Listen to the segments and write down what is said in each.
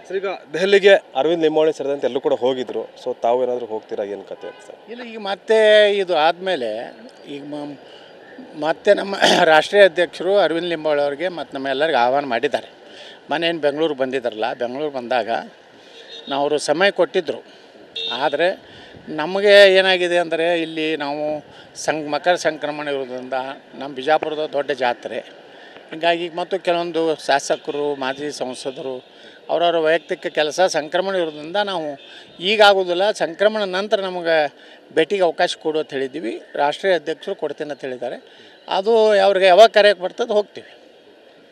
Sir, ಈಗ ದೆಹಲಿಗೆ ಅರವಿಂದ್ ಲಿಂಬಾವಳಿ ಸೇರಿದಂತೆ ಎಲ್ಲರೂ ಕೂಡ ಹೋಗಿದ್ರು. ಸೊ ತಾವು ಏನಾದರೂ ಹೋಗ್ತೀರಾ, ಏನು ಕತೆ ಅಂತ ಸರ್? ಇಲ್ಲ, ಈಗ ಮತ್ತೆ ಇದು ಆದಮೇಲೆ ಈಗ ಮತ್ತೆ ನಮ್ಮ ರಾಷ್ಟ್ರೀಯ ಅಧ್ಯಕ್ಷರು ಅರವಿಂದ್ ಲಿಂಬಾವಳಿ ಅವರಿಗೆ ಮತ್ತು ನಮ್ಮೆಲ್ಲರಿಗೆ ಆಹ್ವಾನ ಮಾಡಿದ್ದಾರೆ. ಮನೇನು ಬೆಂಗಳೂರು ಬಂದಿದ್ದಾರಲ್ಲ, ಬೆಂಗಳೂರು ಬಂದಾಗ ಅವರು ಸಮಯ ಕೊಟ್ಟಿದ್ದರು. ಆದರೆ ನಮಗೆ ಏನಾಗಿದೆ ಅಂದರೆ ಇಲ್ಲಿ ನಾವು ಮಕರ ಸಂಕ್ರಮಣ ಇರೋದ್ರಿಂದ ನಮ್ಮ ಬಿಜಾಪುರದ ದೊಡ್ಡ ಜಾತ್ರೆ, ಹೀಗಾಗಿ ಮತ್ತು ಕೆಲವೊಂದು ಶಾಸಕರು, ಮಾಜಿ ಸಂಸದರು ಅವರವರ ವೈಯಕ್ತಿಕ ಕೆಲಸ ಸಂಕ್ರಮಣ ಇರೋದ್ರಿಂದ ನಾವು ಈಗಾಗೋದಿಲ್ಲ, ಸಂಕ್ರಮಣ ನಂತರ ನಮಗೆ ಭೇಟಿಗೆ ಅವಕಾಶ ಕೊಡು ಅಂತ ಹೇಳಿದ್ದೀವಿ. ರಾಷ್ಟ್ರೀಯ ಅಧ್ಯಕ್ಷರು ಕೊಡ್ತೀನಿ ಅಂತ ಹೇಳಿದ್ದಾರೆ. ಅದು ಅವ್ರಿಗೆ ಯಾವಾಗ ಕರೆಯಕ್ಕೆ ಬರ್ತದೆ ಹೋಗ್ತೀವಿ.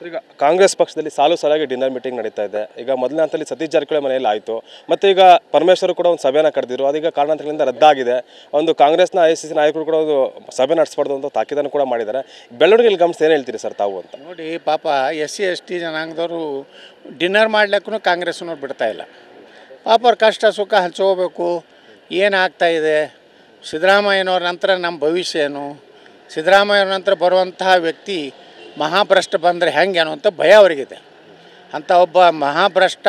ಈಗ ಕಾಂಗ್ರೆಸ್ ಪಕ್ಷದಲ್ಲಿ ಸಾಲಾಗಿ ಡಿನ್ನರ್ ಮೀಟಿಂಗ್ ನಡೀತಾ ಇದೆ. ಈಗ ಮೊದಲನೇ ಹಂತದಲ್ಲಿ ಸತೀಶ್ ಜಾರಕಿಹೊಳಿ ಮನೆಯಲ್ಲಿ ಆಯಿತು, ಮತ್ತು ಈಗ ಪರಮೇಶ್ವರ್ ಕೂಡ ಒಂದು ಸಭೆಯನ್ನು ಕರೆದಿರು. ಅದೀಗ ಕಾರಣಾಂತರಗಳಿಂದ ರದ್ದಾಗಿದೆ. ಒಂದು ಕಾಂಗ್ರೆಸ್ನ ICC ನಾಯಕರು ಕೂಡ ಒಂದು ಸಭೆ ನಡೆಸಬಾರ್ದು ಅಂತ ತಾಕೀದನ್ನು ಕೂಡ ಮಾಡಿದ್ದಾರೆ. ಬೆಳವಣಿಗೆಯಲ್ಲಿ ಗಮನಿಸಿ ಏನು ಹೇಳ್ತೀರಿ ಸರ್ ತಾವು ಅಂತ? ನೋಡಿ ಪಾಪ SC ST ಜನಾಂಗದವರು ಡಿನ್ನರ್ ಮಾಡ್ಲಿಕ್ಕೂ ಕಾಂಗ್ರೆಸ್ನವ್ರು ಬಿಡ್ತಾಯಿಲ್ಲ. ಪಾಪ ಅವ್ರ ಕಷ್ಟ ಸುಖ ಹಂಚ್ಕೋಬೇಕು. ಏನಾಗ್ತಾಯಿದೆ, ಸಿದ್ದರಾಮಯ್ಯನವ್ರ ನಂತರ ನಮ್ಮ ಭವಿಷ್ಯ ಏನು, ಸಿದ್ದರಾಮಯ್ಯವ್ರ ನಂತರ ಬರುವಂತಹ ವ್ಯಕ್ತಿ ಮಹಾಭ್ರಷ್ಟ ಬಂದರೆ ಹೆಂಗೆ ಅನ್ನುವಂಥ ಭಯ ಅವರಿಗಿದೆ. ಅಂಥ ಒಬ್ಬ ಮಹಾಭ್ರಷ್ಟ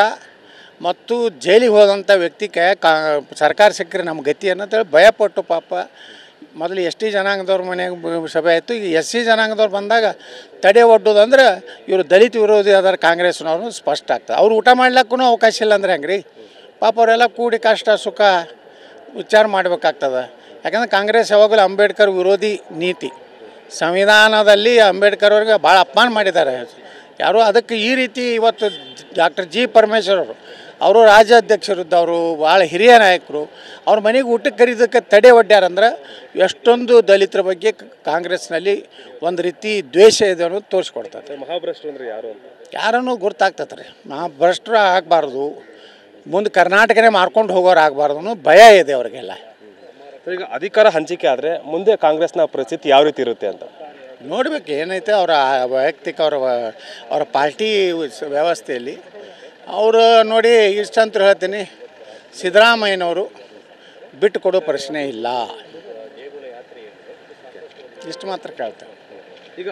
ಮತ್ತು ಜೈಲಿಗೆ ಹೋದಂಥ ವ್ಯಕ್ತಿ ಸರ್ಕಾರ ಸಿಕ್ಕರೆ ನಮ್ಮ ಗತಿ ಅನ್ನೋಂತೇಳಿ ಭಯಪಟ್ಟು ಪಾಪ ಮೊದಲು ST ಜನಾಂಗದವ್ರ ಮನೆಗೆ ಸಭೆ ಆಯಿತು. ಈಗ SC ಜನಾಂಗದವ್ರು ಬಂದಾಗ ತಡೆ ಒಡ್ಡೋದಂದ್ರೆ ಇವರು ದಲಿತ ವಿರೋಧಿ ಆದ್ರೆ ಕಾಂಗ್ರೆಸ್ನವ್ರು ಸ್ಪಷ್ಟ ಆಗ್ತದೆ. ಅವ್ರು ಊಟ ಮಾಡ್ಲಿಕ್ಕೂ ಅವಕಾಶ ಇಲ್ಲ ಅಂದ್ರೆ ಹೆಂಗೆ ರೀ? ಪಾಪ ಅವರೆಲ್ಲ ಕೂಡಿ ಕಷ್ಟ ಸುಖ ವಿಚಾರ ಮಾಡಬೇಕಾಗ್ತದೆ. ಯಾಕಂದ್ರೆ ಕಾಂಗ್ರೆಸ್ ಯಾವಾಗಲೂ ಅಂಬೇಡ್ಕರ್ ವಿರೋಧಿ ನೀತಿ, ಸಂವಿಧಾನದಲ್ಲಿ ಅಂಬೇಡ್ಕರ್ ಅವ್ರಿಗೆ ಭಾಳ ಅಪಮಾನ ಮಾಡಿದ್ದಾರೆ ಯಾರು. ಅದಕ್ಕೆ ಈ ರೀತಿ ಇವತ್ತು ಡಾಕ್ಟರ್ G. ಪರಮೇಶ್ವರ್ ಅವರು ರಾಜ್ಯಾಧ್ಯಕ್ಷರಿದ್ದವರು, ಭಾಳ ಹಿರಿಯ ನಾಯಕರು, ಅವ್ರ ಮನೆಗೆ ಊಟಕ್ಕೆ ಕರೀದಕ್ಕೆ ತಡೆ ಒಡ್ಡ್ಯಾರಂದ್ರೆ ಎಷ್ಟೊಂದು ದಲಿತರ ಬಗ್ಗೆ ಕಾಂಗ್ರೆಸ್ನಲ್ಲಿ ಒಂದು ರೀತಿ ದ್ವೇಷ ಇದೆ ಅನ್ನೋದು ತೋರಿಸ್ಕೊಡ್ತದೆ. ಮಹಾಭ್ರಷ್ಟರು ಅಂದರೆ ಯಾರು ಅಂತ ಯಾರನ್ನೂ ಗೊತ್ತಾಗ್ತದೆ ರೀ. ಮಹಾಭ್ರಷ್ಟರು ಆಗಬಾರ್ದು, ಮುಂದೆ ಕರ್ನಾಟಕನೇ ಮಾರ್ಕೊಂಡು ಹೋಗೋರು ಆಗಬಾರ್ದು ಅನ್ನೋ ಭಯ ಇದೆ ಅವರಿಗೆಲ್ಲ. ಈಗ ಅಧಿಕಾರ ಹಂಚಿಕೆ ಆದರೆ ಮುಂದೆ ಕಾಂಗ್ರೆಸ್ನ ಪರಿಸ್ಥಿತಿ ಯಾವ ರೀತಿ ಇರುತ್ತೆ ಅಂತ ನೋಡಬೇಕು. ಏನೈತೆ ಅವರ ವೈಯಕ್ತಿಕ ಅವರ ಪಾರ್ಟಿ ವ್ಯವಸ್ಥೆಯಲ್ಲಿ ಅವರು ನೋಡಿ. ಇಷ್ಟಂತೂ ಹೇಳ್ತೀನಿ, ಸಿದ್ದರಾಮಯ್ಯನವರು ಬಿಟ್ಟು ಕೊಡೋ ಪ್ರಶ್ನೆ ಇಲ್ಲ. ಇಷ್ಟು ಮಾತ್ರ ಕೇಳ್ತೇವೆ. ಈಗ